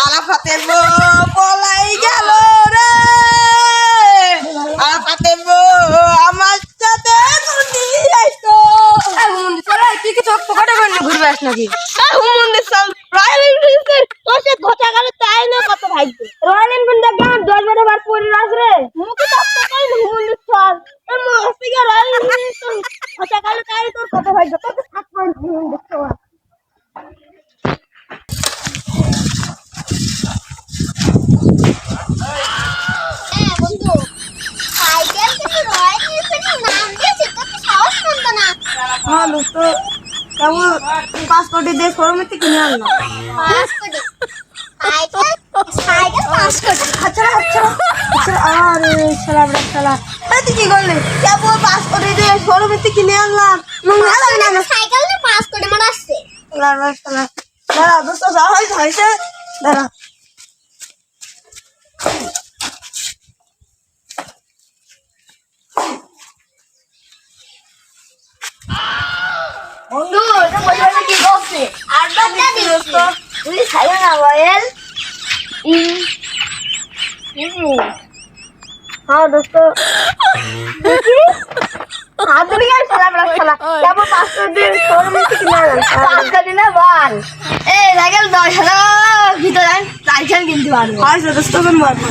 আরাফাতে পলাই গেল রে, আরাফাতে আমার সাথে তুই কি চোখ পকেটে করে ঘুরবে আস নাকি? রয়্যাল এনফিল্ডের তোর সাথে ঘটা গেল তাই না কত ভাগ্য। রয়্যাল এনফিল্ড দেখলাম 10-12 বার পরে রাস রে। মুখে চাপতে পাই হুমুন্দির চল তোর মুখ থেকে রয়্যাল এনফিল্ড ঘটা গেল তাই তোর কত ভাগ্য। তোকে 7 পয়েন্ট হুমুন্দির চল। বন্ধু সাইকেল থেকে রয়্যাল এনফিল্ডের নাম দিয়েছে কত সাহস মন্দ না। হ্যাঁ দোস্ত, কেমন পাসপোর্টে দিয়ে শোরুমেতে কিনে আনলাম। 5 কোটি সাইকেল 5 কোটি। আচ্ছা আচ্ছা আচ্ছা, আরে শালা বড় শালা, তুই কি করলি? কেবল পাসপোর্টে দিয়ে শোরুমেতে কিনে আনলাম। সাইকেল না 5 কোটি মানে আসছে। শালা শালা, দাঁড়া দোস্ত, যা হয়েছে দাঁড়া। বন্ধু এটা বলতে কি করছে? আর বাদটা দিচ্ছি। তুই খাইও না রয়্যাল হ্যাঁ দোস্ত, আদুরি আর সালা বড় সালা কেবল পাসপোর্ট দিয়ে শোরুমেতে কিনে আনলাম। 5 কোটি না বল। এই সাইকেল 10,000 ভিতরে সাইকেল কিনতে পারবো। আচ্ছা দোস্ত, কোন মারবো?